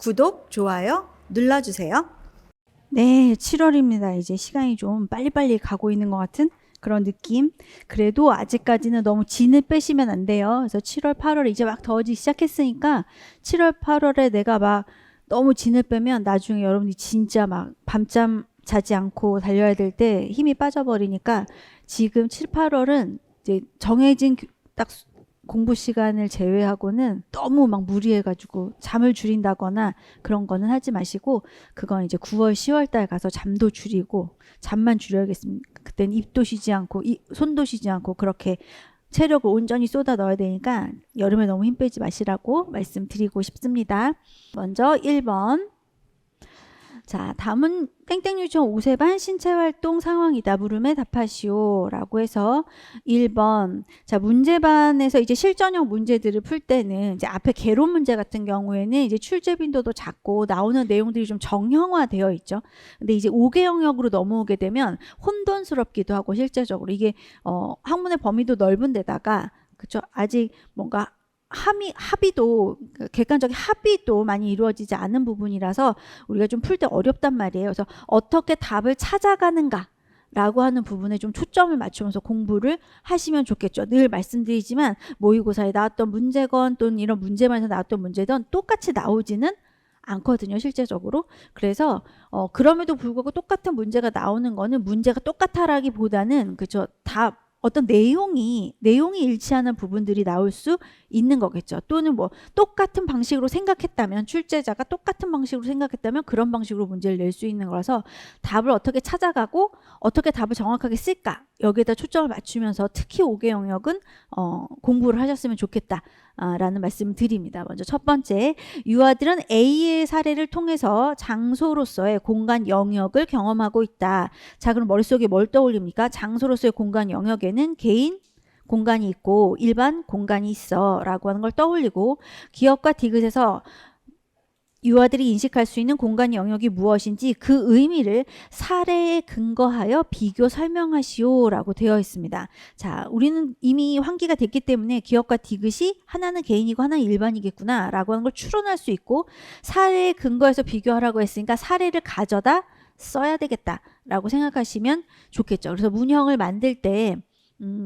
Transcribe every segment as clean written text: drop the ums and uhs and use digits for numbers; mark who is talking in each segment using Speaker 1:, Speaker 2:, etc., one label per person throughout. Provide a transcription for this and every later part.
Speaker 1: 구독, 좋아요 눌러주세요.
Speaker 2: 네, 7월입니다. 이제 시간이 좀 빨리빨리 가고 있는 것 같은 그런 느낌. 그래도 아직까지는 너무 진을 빼시면 안 돼요. 그래서 7월, 8월 이제 막 더워지기 시작했으니까 7월, 8월에 내가 막 너무 진을 빼면 나중에 여러분이 진짜 막 밤잠 자지 않고 달려야 될 때 힘이 빠져버리니까 지금 7, 8월은 이제 정해진 딱 공부 시간을 제외하고는 너무 막 무리해가지고 잠을 줄인다거나 그런 거는 하지 마시고, 그건 이제 9월, 10월 달 가서 잠도 줄이고 잠만 줄여야겠습니다. 그땐 입도 쉬지 않고 손도 쉬지 않고 그렇게 체력을 온전히 쏟아 넣어야 되니까 여름에 너무 힘 빼지 마시라고 말씀드리고 싶습니다. 먼저 1번. 자, 다음은 땡땡 유치원 5세반 신체활동 상황이다. 물음에 답하시오. 라고 해서 1번. 자, 문제반에서 이제 실전형 문제들을 풀 때는 이제 앞에 개론 문제 같은 경우에는 이제 출제 빈도도 작고 나오는 내용들이 좀 정형화되어 있죠. 근데 이제 5개 영역으로 넘어오게 되면 혼돈스럽기도 하고, 실제적으로 이게 학문의 범위도 넓은 데다가, 그쵸, 아직 뭔가 합의도, 객관적인 합의도 많이 이루어지지 않은 부분이라서 우리가 좀 풀 때 어렵단 말이에요. 그래서 어떻게 답을 찾아가는가 라고 하는 부분에 좀 초점을 맞추면서 공부를 하시면 좋겠죠. 늘 말씀드리지만 모의고사에 나왔던 문제건 또는 이런 문제반에서 나왔던 문제든 똑같이 나오지는 않거든요, 실제적으로. 그래서 그럼에도 불구하고 똑같은 문제가 나오는 거는 문제가 똑같아라기보다는, 그죠, 답 어떤 내용이 일치하는 부분들이 나올 수 있는 거겠죠. 또는 뭐 똑같은 방식으로 생각했다면, 출제자가 똑같은 방식으로 생각했다면 그런 방식으로 문제를 낼 수 있는 거라서 답을 어떻게 찾아가고 어떻게 답을 정확하게 쓸까, 여기에다 초점을 맞추면서 특히 5개 영역은 공부를 하셨으면 좋겠다 라는 말씀을 드립니다. 먼저 첫 번째, 유아들은 A의 사례를 통해서 장소로서의 공간 영역을 경험하고 있다. 자, 그럼 머릿속에 뭘 떠올립니까? 장소로서의 공간 영역에는 개인 공간이 있고 일반 공간이 있어 라고 하는 걸 떠올리고, 기업과 디귿에서 유아들이 인식할 수 있는 공간 영역이 무엇인지 그 의미를 사례에 근거하여 비교 설명하시오 라고 되어 있습니다. 자, 우리는 이미 환기가 됐기 때문에 기업과 디귿이 하나는 개인이고 하나는 일반이겠구나 라고 하는 걸 추론할 수 있고, 사례에 근거해서 비교하라고 했으니까 사례를 가져다 써야 되겠다 라고 생각하시면 좋겠죠. 그래서 문형을 만들 때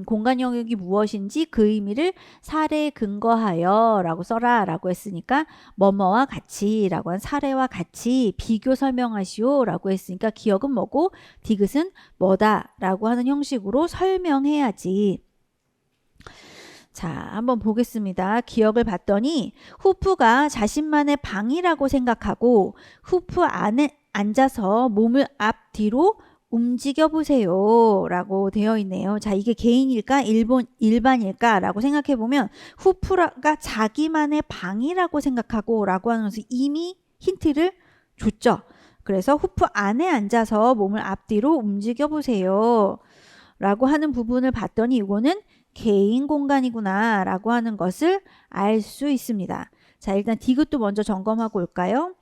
Speaker 2: 공간 영역이 무엇인지 그 의미를 사례에 근거하여 라고 써라 라고 했으니까 뭐뭐와 같이 라고 한 사례와 같이 비교 설명하시오 라고 했으니까 기억은 뭐고 디귿은 뭐다 라고 하는 형식으로 설명해야지. 자, 한번 보겠습니다. 기억을 봤더니 후프가 자신만의 방이라고 생각하고 후프 안에 앉아서 몸을 앞뒤로 움직여 보세요 라고 되어 있네요. 자, 이게 개인일까 일반일까 라고 생각해 보면 후프가 자기만의 방이라고 생각하고 라고 하는 것은 이미 힌트를 줬죠. 그래서 후프 안에 앉아서 몸을 앞뒤로 움직여 보세요 라고 하는 부분을 봤더니 이거는 개인 공간이구나 라고 하는 것을 알 수 있습니다. 자, 일단 디귿도 먼저 점검하고 올까요?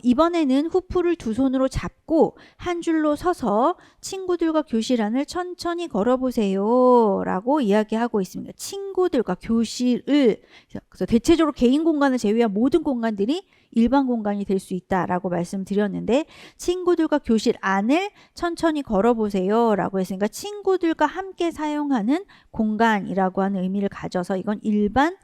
Speaker 2: 이번에는 후프를 두 손으로 잡고 한 줄로 서서 친구들과 교실 안을 천천히 걸어보세요 라고 이야기하고 있습니다. 친구들과 교실을, 그래서 대체적으로 개인 공간을 제외한 모든 공간들이 일반 공간이 될 수 있다라고 말씀드렸는데, 친구들과 교실 안을 천천히 걸어보세요 라고 했으니까 친구들과 함께 사용하는 공간이라고 하는 의미를 가져서 이건 일반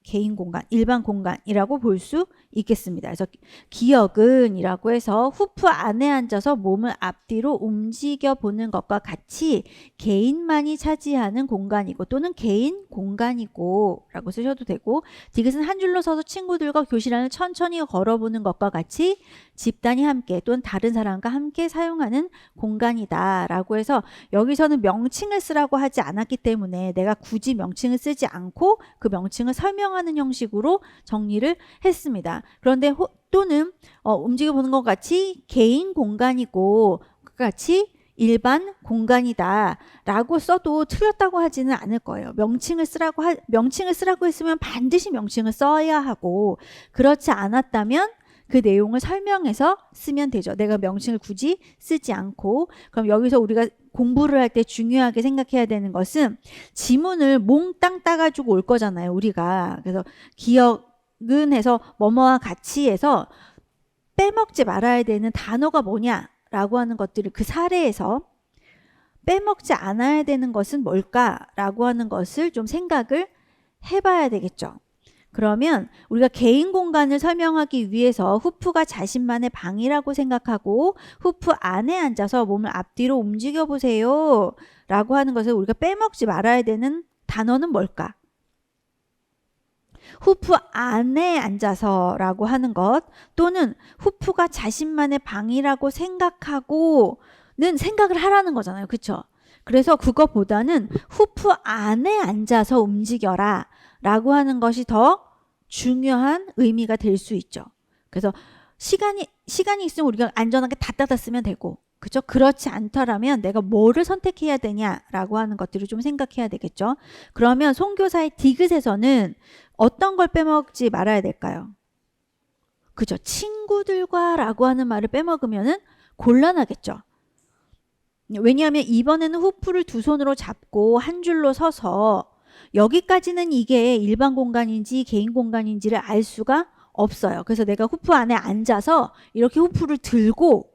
Speaker 2: 개인 공간, 일반 공간이라고 볼 수 있겠습니다. 그래서 기억은 이라고 해서 후프 안에 앉아서 몸을 앞뒤로 움직여 보는 것과 같이 개인만이 차지하는 공간이고 또는 개인 공간이고 라고 쓰셔도 되고, 디귿은 한 줄로 서서 친구들과 교실 안을 천천히 걸어보는 것과 같이 집단이 함께 또는 다른 사람과 함께 사용하는 공간이다 라고 해서, 여기서는 명칭을 쓰라고 하지 않았기 때문에 내가 굳이 명칭을 쓰지 않고 그 명칭을 설명하는 형식으로 정리를 했습니다. 그런데 또는 움직여보는 것 같이 개인 공간이고 같이 일반 공간이다 라고 써도 틀렸다고 하지는 않을 거예요. 명칭을 쓰라고 했으면 반드시 명칭을 써야 하고, 그렇지 않았다면 그 내용을 설명해서 쓰면 되죠. 내가 명칭을 굳이 쓰지 않고. 그럼 여기서 우리가 공부를 할 때 중요하게 생각해야 되는 것은 지문을 몽땅 따가지고 올 거잖아요, 우리가. 그래서 기억은 해서 뭐뭐와 같이 해서 빼먹지 말아야 되는 단어가 뭐냐라고 하는 것들을 그 사례에서 빼먹지 않아야 되는 것은 뭘까라고 하는 것을 좀 생각을 해봐야 되겠죠. 그러면 우리가 개인 공간을 설명하기 위해서 후프가 자신만의 방이라고 생각하고 후프 안에 앉아서 몸을 앞뒤로 움직여 보세요 라고 하는 것을 우리가 빼먹지 말아야 되는 단어는 뭘까? 후프 안에 앉아서 라고 하는 것, 또는 후프가 자신만의 방이라고 생각하고는 생각을 하라는 거잖아요. 그쵸? 그래서 그거보다는 후프 안에 앉아서 움직여라 라고 하는 것이 더 중요한 의미가 될 수 있죠. 그래서 시간이 있으면 우리가 안전하게 다 닫았으면 되고, 그죠? 그렇지 않더라면 내가 뭐를 선택해야 되냐라고 하는 것들을 좀 생각해야 되겠죠. 그러면 송교사의 디귿에서는 어떤 걸 빼먹지 말아야 될까요? 그죠? 친구들과 라고 하는 말을 빼먹으면은 곤란하겠죠. 왜냐하면 이번에는 후프를 두 손으로 잡고 한 줄로 서서 여기까지는 이게 일반 공간인지 개인 공간인지를 알 수가 없어요. 그래서 내가 후프 안에 앉아서 이렇게 후프를 들고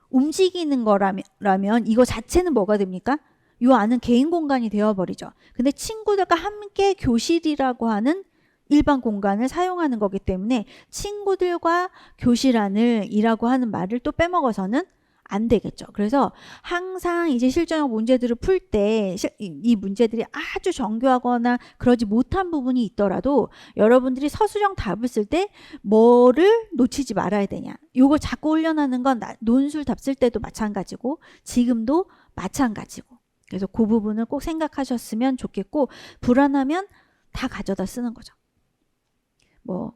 Speaker 2: 움직이는 거라면 이거 자체는 뭐가 됩니까? 요 안은 개인 공간이 되어버리죠. 근데 친구들과 함께 교실이라고 하는 일반 공간을 사용하는 거기 때문에 친구들과 교실 안을이라고 하는 말을 또 빼먹어서는 안 되겠죠. 그래서 항상 이제 실전형 문제들을 풀 때 이 문제들이 아주 정교하거나 그러지 못한 부분이 있더라도 여러분들이 서술형 답을 쓸 때 뭐를 놓치지 말아야 되냐. 요거 자꾸 올려놓는 건 논술 답 쓸 때도 마찬가지고 지금도 마찬가지고. 그래서 그 부분을 꼭 생각하셨으면 좋겠고, 불안하면 다 가져다 쓰는 거죠. 뭐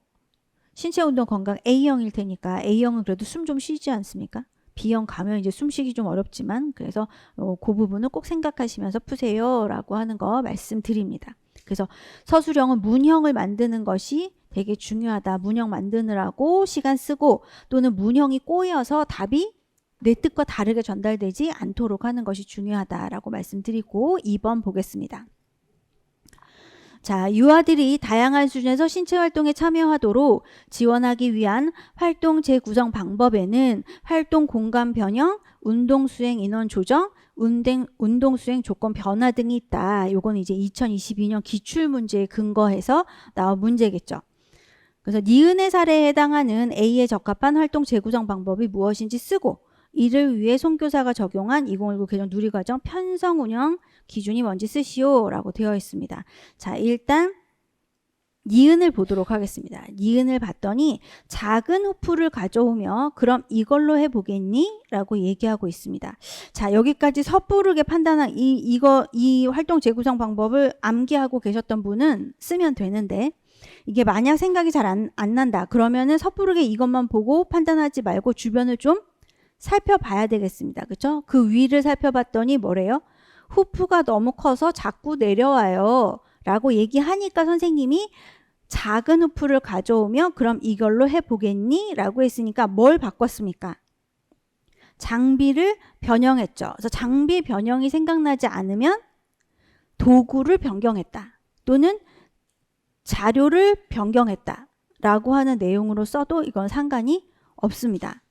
Speaker 2: 신체운동 건강 A형일 테니까 A형은 그래도 숨 좀 쉬지 않습니까? B형 가면 이제 숨쉬기 좀 어렵지만, 그래서 그 부분을 꼭 생각하시면서 푸세요 라고 하는 거 말씀드립니다. 그래서 서술형은 문형을 만드는 것이 되게 중요하다. 문형 만드느라고 시간 쓰고, 또는 문형이 꼬여서 답이 내 뜻과 다르게 전달되지 않도록 하는 것이 중요하다라고 말씀드리고 2번 보겠습니다. 자, 유아들이 다양한 수준에서 신체 활동에 참여하도록 지원하기 위한 활동 재구성 방법에는 활동 공간 변형, 운동 수행 인원 조정, 운동 수행 조건 변화 등이 있다. 요건 이제 2022년 기출 문제에 근거해서 나온 문제겠죠. 그래서 니은의 사례에 해당하는 A에 적합한 활동 재구성 방법이 무엇인지 쓰고, 이를 위해 송교사가 적용한 2019 개정 누리과정 편성 운영 기준이 뭔지 쓰시오 라고 되어 있습니다. 자, 일단 니은을 보도록 하겠습니다. 니은을 봤더니 작은 후프를 가져오며 그럼 이걸로 해보겠니? 라고 얘기하고 있습니다. 자, 여기까지 섣부르게 판단한 이 활동 재구성 방법을 암기하고 계셨던 분은 쓰면 되는데, 이게 만약 생각이 잘 안 난다 그러면은 섣부르게 이것만 보고 판단하지 말고 주변을 좀 살펴봐야 되겠습니다. 그렇죠? 그 위를 살펴봤더니 뭐래요? 후프가 너무 커서 자꾸 내려와요 라고 얘기하니까 선생님이 작은 후프를 가져오면 그럼 이걸로 해보겠니? 라고 했으니까 뭘 바꿨습니까? 장비를 변형했죠. 그래서 장비 변형이 생각나지 않으면 도구를 변경했다, 또는 자료를 변경했다 라고 하는 내용으로 써도 이건 상관이 없습니다.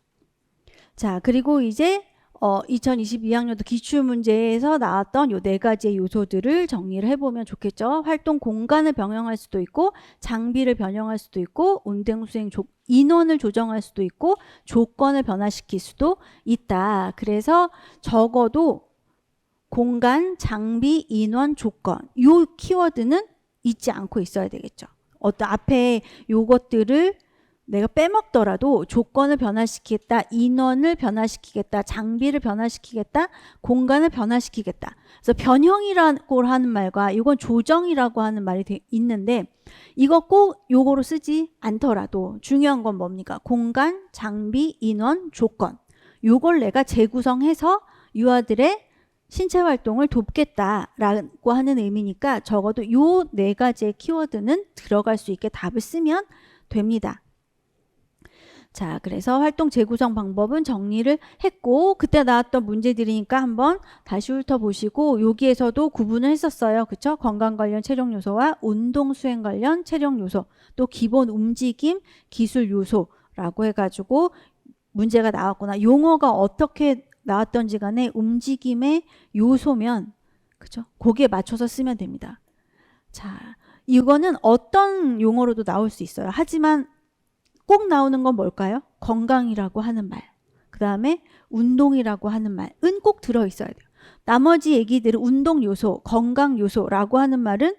Speaker 2: 자, 그리고 이제 2022학년도 기출문제에서 나왔던 요 4가지의 요소들을 정리를 해보면 좋겠죠. 활동 공간을 변형할 수도 있고, 장비를 변형할 수도 있고, 운동 수행 인원을 조정할 수도 있고, 조건을 변화시킬 수도 있다. 그래서 적어도 공간, 장비, 인원, 조건 요 키워드는 잊지 않고 있어야 되겠죠. 어떤 앞에 요것들을 내가 빼먹더라도 조건을 변화시키겠다, 인원을 변화시키겠다, 장비를 변화시키겠다, 공간을 변화시키겠다. 그래서 변형이라고 하는 말과 이건 조정이라고 하는 말이 있는데, 이거 꼭 요거로 쓰지 않더라도 중요한 건 뭡니까? 공간, 장비, 인원, 조건. 요걸 내가 재구성해서 유아들의 신체 활동을 돕겠다라고 하는 의미니까 적어도 요 4가지의 키워드는 들어갈 수 있게 답을 쓰면 됩니다. 자, 그래서 활동 재구성 방법은 정리를 했고, 그때 나왔던 문제들이니까 한번 다시 훑어보시고, 여기에서도 구분을 했었어요. 그쵸? 건강 관련 체력 요소와 운동 수행 관련 체력 요소, 또 기본 움직임 기술 요소라고 해가지고 문제가 나왔구나. 용어가 어떻게 나왔던지 간에 움직임의 요소면, 그쵸? 거기에 맞춰서 쓰면 됩니다. 자, 이거는 어떤 용어로도 나올 수 있어요. 하지만 꼭 나오는 건 뭘까요? 건강이라고 하는 말, 그 다음에 운동이라고 하는 말은 꼭 들어있어야 돼요. 나머지 얘기들은 운동 요소, 건강 요소라고 하는 말은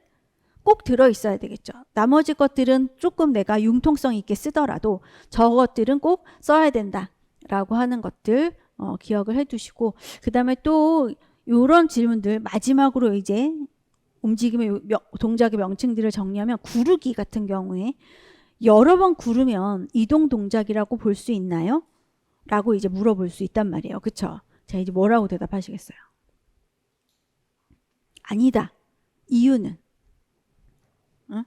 Speaker 2: 꼭 들어있어야 되겠죠. 나머지 것들은 조금 내가 융통성 있게 쓰더라도 저것들은 꼭 써야 된다라고 하는 것들 기억을 해두시고, 그 다음에 또 이런 질문들 마지막으로 이제 움직임의 동작의 명칭들을 정리하면, 구르기 같은 경우에 여러 번 구르면 이동 동작이라고 볼 수 있나요? 라고 이제 물어볼 수 있단 말이에요. 그쵸? 자, 이제 뭐라고 대답하시겠어요? 아니다. 이유는? 응?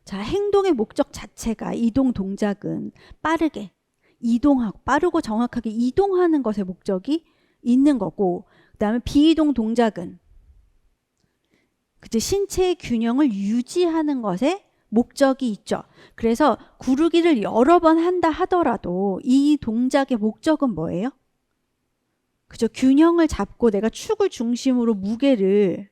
Speaker 2: 자, 행동의 목적 자체가, 이동 동작은 빠르게 이동하고, 빠르고 정확하게 이동하는 것에 목적이 있는 거고, 그 다음에 비이동 동작은 그치, 신체의 균형을 유지하는 것에 목적이 있죠. 그래서 구르기를 여러 번 한다 하더라도 이 동작의 목적은 뭐예요? 그죠? 균형을 잡고 내가 축을 중심으로 무게를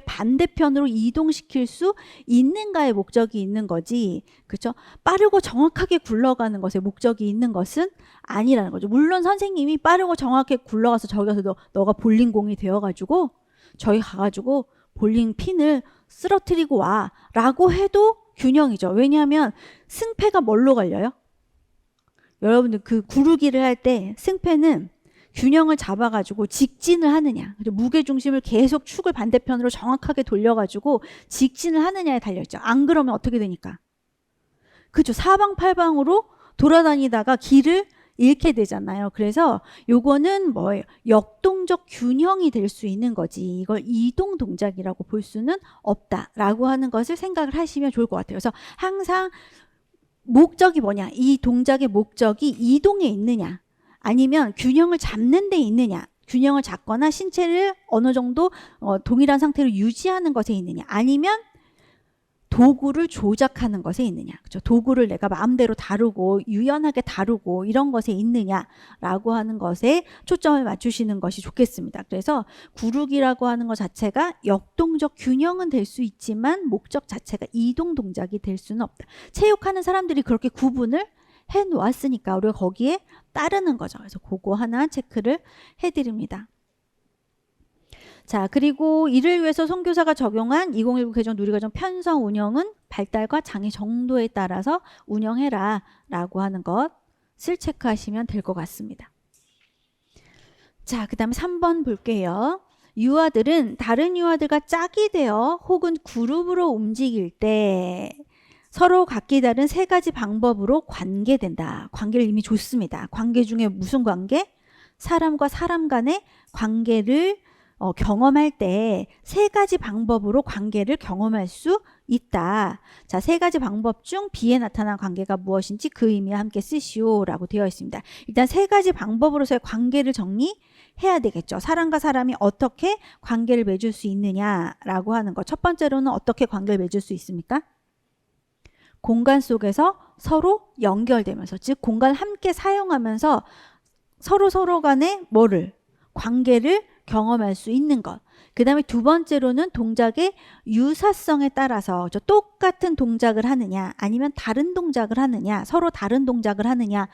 Speaker 2: 반대편으로 이동시킬 수 있는가의 목적이 있는 거지. 그죠? 빠르고 정확하게 굴러가는 것에 목적이 있는 것은 아니라는 거죠. 물론 선생님이 빠르고 정확하게 굴러가서 저기 가서 너가 볼링공이 되어가지고 저기 가가지고 볼링 핀을 쓰러뜨리고 와 라고 해도 균형이죠. 왜냐하면 승패가 뭘로 갈려요? 여러분들 그 구르기를 할 때 승패는 균형을 잡아가지고 직진을 하느냐, 무게중심을 계속 축을 반대편으로 정확하게 돌려가지고 직진을 하느냐에 달려있죠. 안 그러면 어떻게 되니까? 그죠? 사방팔방으로 돌아다니다가 길을 잃게 되잖아요. 그래서 요거는 뭐예요? 역동적 균형이 될 수 있는 거지, 이걸 이동 동작이라고 볼 수는 없다라고 하는 것을 생각을 하시면 좋을 것 같아요. 그래서 항상 목적이 뭐냐, 이 동작의 목적이 이동에 있느냐 아니면 균형을 잡는 데 있느냐, 균형을 잡거나 신체를 어느 정도 동일한 상태로 유지하는 것에 있느냐, 아니면 도구를 조작하는 것에 있느냐. 그렇죠? 도구를 내가 마음대로 다루고 유연하게 다루고 이런 것에 있느냐라고 하는 것에 초점을 맞추시는 것이 좋겠습니다. 그래서 구르기라고 하는 것 자체가 역동적 균형은 될 수 있지만 목적 자체가 이동 동작이 될 수는 없다. 체육하는 사람들이 그렇게 구분을 해 놓았으니까 우리가 거기에 따르는 거죠. 그래서 그거 하나 체크를 해드립니다. 자, 그리고 이를 위해서 선교사가 적용한 2019 개정 누리과정 편성 운영은 발달과 장애 정도에 따라서 운영해라 라고 하는 것을 체크하시면 될 것 같습니다. 자, 그 다음에 3번 볼게요. 유아들은 다른 유아들과 짝이 되어 혹은 그룹으로 움직일 때 서로 각기 다른 세 가지 방법으로 관계된다. 관계를 이미 줬습니다. 관계 중에 무슨 관계? 사람과 사람 간의 관계를 경험할 때 세 가지 방법으로 관계를 경험할 수 있다. 자, 세 가지 방법 중 B에 나타난 관계가 무엇인지 그 의미와 함께 쓰시오 라고 되어 있습니다. 일단 세 가지 방법으로서의 관계를 정리해야 되겠죠. 사람과 사람이 어떻게 관계를 맺을 수 있느냐라고 하는 것. 첫 번째로는 어떻게 관계를 맺을 수 있습니까? 공간 속에서 서로 연결되면서, 즉 공간을 함께 사용하면서 서로 간의 관계를 경험할 수 있는 것. 그 다음에 두 번째로는 동작의 유사성에 따라서 똑같은 동작을 하느냐 아니면 다른 동작을 하느냐, 서로 다른 동작을 하느냐와의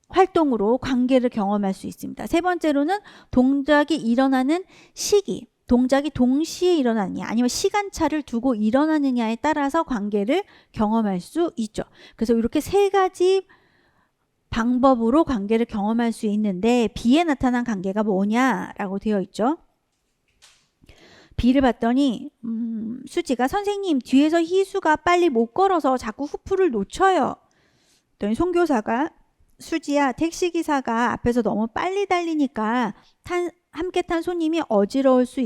Speaker 2: 활동으로 관계를 경험할 수 있습니다. 세 번째로는 동작이 일어나는 시기, 동작이 동시에 일어나느냐 아니면 시간차를 두고 일어나느냐에 따라서 관계를 경험할 수 있죠. 그래서 이렇게 세 가지 방법으로 관계를 경험할 수 있는데 B에 나타난 관계가 뭐냐라고 되어 있죠. B를 봤더니 수지가 선생님 뒤에서 희수가 빨리 못 걸어서 자꾸 후프를 놓쳐요. 그랬더니 송교사가 수지야, 택시기사가 앞에서 너무 빨리 달리니까 함께 탄 손님이 어지러울 수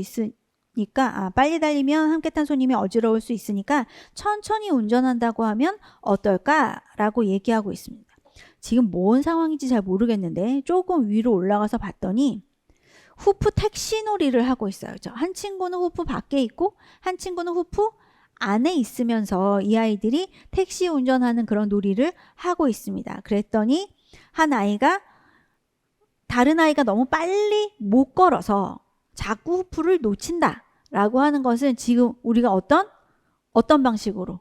Speaker 2: 빨리 달리면 함께 탄 손님이 어지러울 수 있으니까 천천히 운전한다고 하면 어떨까라고 얘기하고 있습니다. 지금 뭔 상황인지 잘 모르겠는데 조금 위로 올라가서 봤더니 후프 택시 놀이를 하고 있어요. 한 친구는 후프 밖에 있고 한 친구는 후프 안에 있으면서 이 아이들이 택시 운전하는 그런 놀이를 하고 있습니다. 그랬더니 한 아이가 다른 아이가 너무 빨리 못 걸어서 자꾸 후프를 놓친다 라고 하는 것은 지금 우리가 어떤 방식으로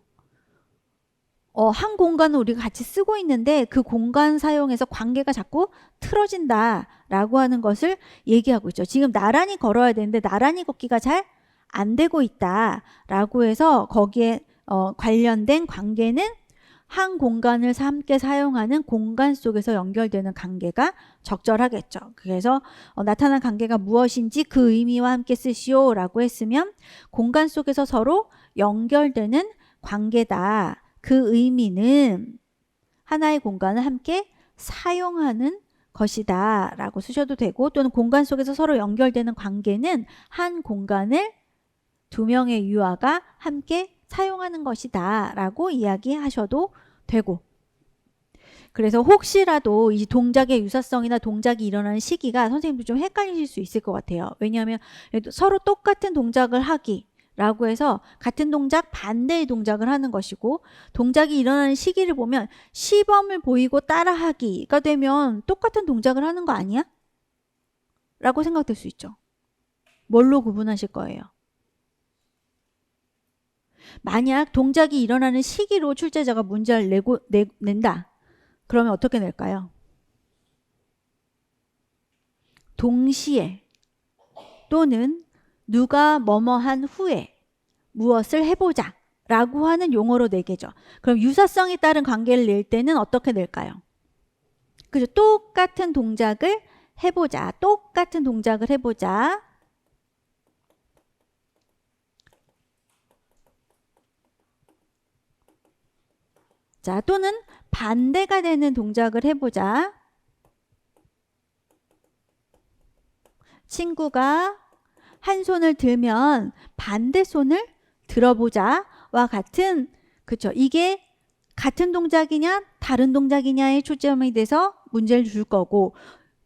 Speaker 2: 한 공간을 우리가 같이 쓰고 있는데 그 공간 사용해서 관계가 자꾸 틀어진다 라고 하는 것을 얘기하고 있죠. 지금 나란히 걸어야 되는데 나란히 걷기가 잘 안 되고 있다 라고 해서 거기에 관련된 관계는 한 공간을 함께 사용하는 공간 속에서 연결되는 관계가 적절하겠죠. 그래서 나타난 관계가 무엇인지 그 의미와 함께 쓰시오 라고 했으면 공간 속에서 서로 연결되는 관계다. 그 의미는 하나의 공간을 함께 사용하는 것이다 라고 쓰셔도 되고, 또는 공간 속에서 서로 연결되는 관계는 한 공간을 두 명의 유아가 함께 사용하는 것이다 라고 이야기하셔도 되고, 그래서 혹시라도 이 동작의 유사성이나 동작이 일어나는 시기가 선생님도 좀 헷갈리실 수 있을 것 같아요. 왜냐하면 서로 똑같은 동작을 하기 라고 해서 같은 동작 반대의 동작을 하는 것이고, 동작이 일어나는 시기를 보면 시범을 보이고 따라하기가 되면 똑같은 동작을 하는 거 아니야? 라고 생각될 수 있죠. 뭘로 구분하실 거예요? 만약 동작이 일어나는 시기로 출제자가 문제를 낸다. 그러면 어떻게 낼까요? 동시에 또는 누가 뭐뭐한 후에 무엇을 해보자 라고 하는 용어로 내겠죠. 그럼 유사성에 따른 관계를 낼 때는 어떻게 낼까요? 그죠? 똑같은 동작을 해보자. 똑같은 동작을 해보자. 자, 또는 반대가 되는 동작을 해보자. 친구가 한 손을 들면 반대 손을 들어보자와 같은, 그쵸? 이게 같은 동작이냐 다른 동작이냐에 초점이 돼서 문제를 줄 거고,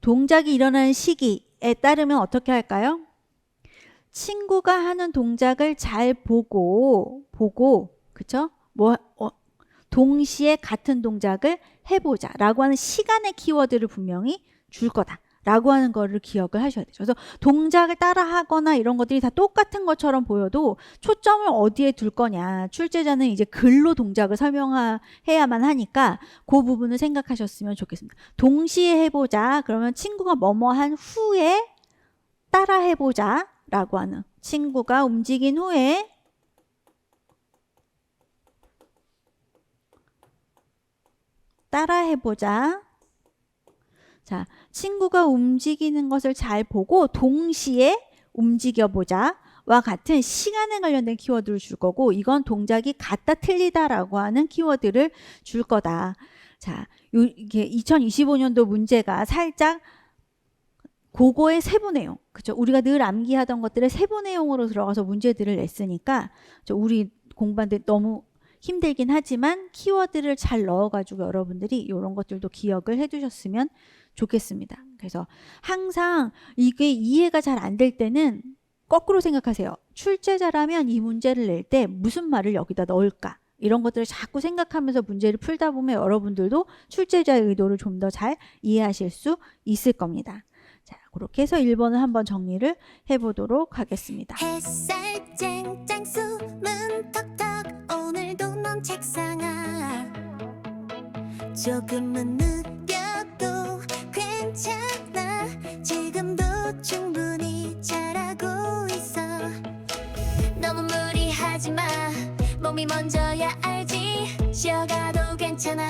Speaker 2: 동작이 일어나는 시기에 따르면 어떻게 할까요? 친구가 하는 동작을 잘 보고, 그쵸? 동시에 같은 동작을 해보자 라고 하는 시간의 키워드를 분명히 줄 거다 라고 하는 거를 기억을 하셔야 되죠. 그래서 동작을 따라 하거나 이런 것들이 다 똑같은 것처럼 보여도 초점을 어디에 둘 거냐, 출제자는 이제 글로 동작을 설명해야만 하니까 그 부분을 생각하셨으면 좋겠습니다. 동시에 해보자 그러면 친구가 뭐뭐한 후에 따라 해보자 라고 하는, 친구가 움직인 후에 따라해보자. 자, 친구가 움직이는 것을 잘 보고 동시에 움직여보자 와 같은 시간에 관련된 키워드를 줄 거고, 이건 동작이 같다 틀리다라고 하는 키워드를 줄 거다. 자, 이게 2025년도 문제가 살짝 그거의 세부 내용, 그쵸? 우리가 늘 암기하던 것들의 세부 내용으로 들어가서 문제들을 냈으니까 우리 공부하는데 너무 힘들긴 하지만 키워드를 잘 넣어가지고 여러분들이 이런 것들도 기억을 해두셨으면 좋겠습니다. 그래서 항상 이게 이해가 잘 안 될 때는 거꾸로 생각하세요. 출제자라면 이 문제를 낼 때 무슨 말을 여기다 넣을까? 이런 것들을 자꾸 생각하면서 문제를 풀다 보면 여러분들도 출제자의 의도를 좀 더 잘 이해하실 수 있을 겁니다. 자, 그렇게 해서 1번을 한번 정리를 해보도록 하겠습니다.
Speaker 3: 햇살 쨍쨍 숨은 턱턱 오늘도 넌 책상아 조금은 느려도 괜찮아 지금도 충분히 잘하고 있어 너무 무리하지 마 몸이 먼저야 알지 쉬어가도 괜찮아